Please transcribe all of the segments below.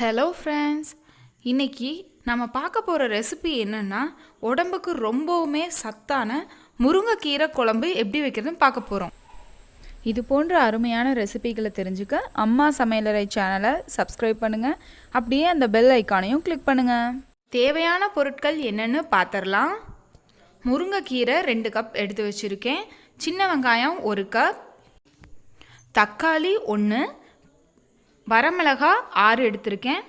Hello friends, இன்றைக்கி நம்ம பார்க்க போகிற ரெசிபி என்னென்னா உடம்புக்கு ரொம்பவுமே சத்தான முருங்கைக்கீரை குழம்பு எப்படி வைக்கிறதுன்னு பார்க்க போகிறோம். இது போன்ற அருமையான ரெசிபிகளை தெரிஞ்சுக்க அம்மா சமையலறை சேனலை சப்ஸ்கிரைப் பண்ணுங்கள். அப்படியே அந்த பெல் ஐக்கானையும் கிளிக் பண்ணுங்கள். தேவையான பொருட்கள் என்னென்னு பார்த்துடலாம். முருங்கைக்கீரை 2 கப் எடுத்து வச்சுருக்கேன். சின்ன வெங்காயம் 1 கப், தக்காளி 1, வரமிளகா 6 எடுத்திருக்கேன்,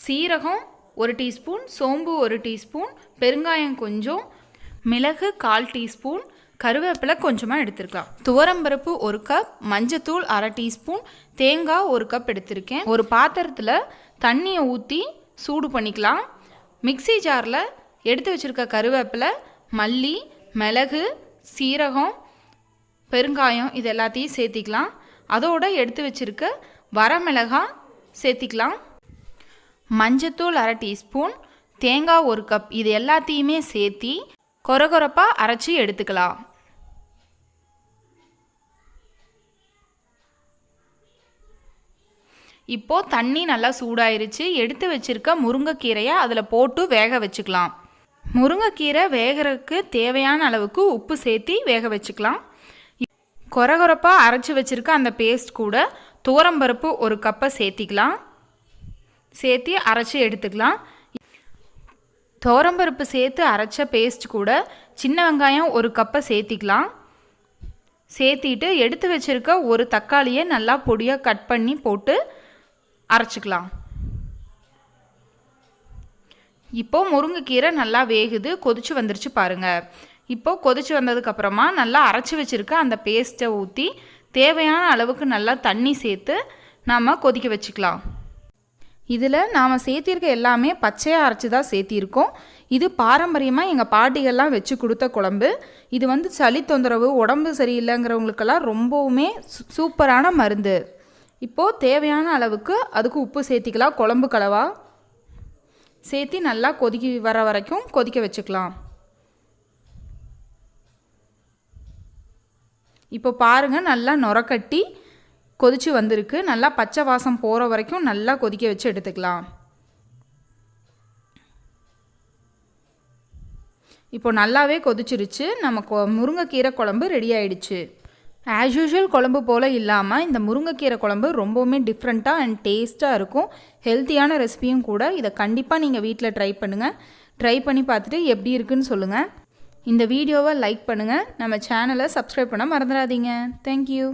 சீரகம் 1 டீஸ்பூன், சோம்பு 1 டீஸ்பூன், பெருங்காயம் கொஞ்சம், மிளகு 1/4 டீஸ்பூன், கருவேப்பிலை கொஞ்சமாக எடுத்திருக்கலாம், துவரம்பருப்பு 1 கப், மஞ்சத்தூள் 1/2 டீஸ்பூன், தேங்காய் 1 கப் எடுத்திருக்கேன். ஒரு பாத்திரத்தில் தண்ணியை ஊற்றி சூடு பண்ணிக்கலாம். மிக்சி ஜாரில் எடுத்து வச்சுருக்க கருவேப்பிலை, மல்லி, மிளகு, சீரகம், பெருங்காயம் இது எல்லாத்தையும் சேர்த்திக்கலாம். அதோடு எடுத்து வச்சுருக்க வரமிளகாய் சேர்த்திக்கலாம். மஞ்சத்தூள் 1/2 டீஸ்பூன், தேங்காய் 1 கப் இது எல்லாத்தையுமே சேர்த்தி கொரகொரப்பாக அரைச்சி எடுத்துக்கலாம். இப்போது தண்ணி நல்லா சூடாயிருச்சு. எடுத்து வச்சுருக்க முருங்கைக்கீரையை அதில் போட்டு வேக வச்சுக்கலாம். முருங்கைக்கீரை வேகிறதுக்கு தேவையான அளவுக்கு உப்பு சேர்த்தி வேக வச்சுக்கலாம். கொரகொரப்பாக அரைச்சி வச்சுருக்க அந்த பேஸ்ட் கூட துவரம்பருப்பு 1 கப்பை சேர்த்திக்கலாம். சேர்த்தி அரைச்சி எடுத்துக்கலாம். துவரம்பருப்பு சேர்த்து அரைச்ச பேஸ்ட் கூட சின்ன வெங்காயம் 1 கப்பை சேர்த்திக்கலாம். சேர்த்திட்டு எடுத்து வச்சுருக்க ஒரு தக்காளியை நல்லா பொடியாக கட் பண்ணி போட்டு அரைச்சிக்கலாம். இப்போது முருங்கைக்கீரை நல்லா வேகுது, கொதிச்சு வந்துருச்சு பாருங்கள். இப்போது கொதிச்சு வந்ததுக்கப்புறமா நல்லா அரைச்சி வச்சுருக்க அந்த பேஸ்ட்டை ஊற்றி தேவையான அளவுக்கு நல்லா தண்ணி சேர்த்து நாம் கொதிக்க வச்சுக்கலாம். இதில் நாம் சேர்த்திருக்க எல்லாமே பச்சையாக அரைச்சி தான் சேர்த்திருக்கோம். இது பாரம்பரியமாக எங்கள் பாட்டிகள்லாம் வச்சு கொடுத்த குழம்பு. இது சளி தொந்தரவு, உடம்பு சரியில்லைங்கிறவங்களுக்கெல்லாம் ரொம்பவுமே சூப்பரான மருந்து. இப்போது தேவையான அளவுக்கு அதுக்கு உப்பு சேர்த்திக்கலாம். குழம்பு கலவா சேர்த்தி நல்லா கொதிக்க வர வரைக்கும் கொதிக்க வச்சுக்கலாம். இப்போ பாருங்கள், நல்லா நுரக்கட்டி கொதிச்சு வந்திருக்கு. நல்லா பச்சை வாசம் போகிற வரைக்கும் நல்லா கொதிக்க வச்சு எடுத்துக்கலாம். இப்போ நல்லாவே கொதிச்சிருச்சு. நம்ம முருங்கைக்கீரை குழம்பு ரெடி ஆகிடுச்சு. ஆஸ் யூஷுவல் குழம்பு போல் இல்லாமல் இந்த முருங்கைக்கீரை குழம்பு ரொம்பவுமே டிஃப்ரெண்ட்டாக அண்ட் டேஸ்ட்டாக இருக்கும். ஹெல்த்தியான ரெசிபியும் கூட. இதை கண்டிப்பாக நீங்கள் வீட்டில் ட்ரை பண்ணுங்கள். ட்ரை பண்ணி பார்த்துட்டு எப்படி இருக்குன்னு சொல்லுங்கள். இந்த வீடியோவை லைக் பண்ணுங்கள். நம்ம சேனலை சப்ஸ்கிரைப் பண்ண மறந்துடாதீங்க. தேங்க்யூ.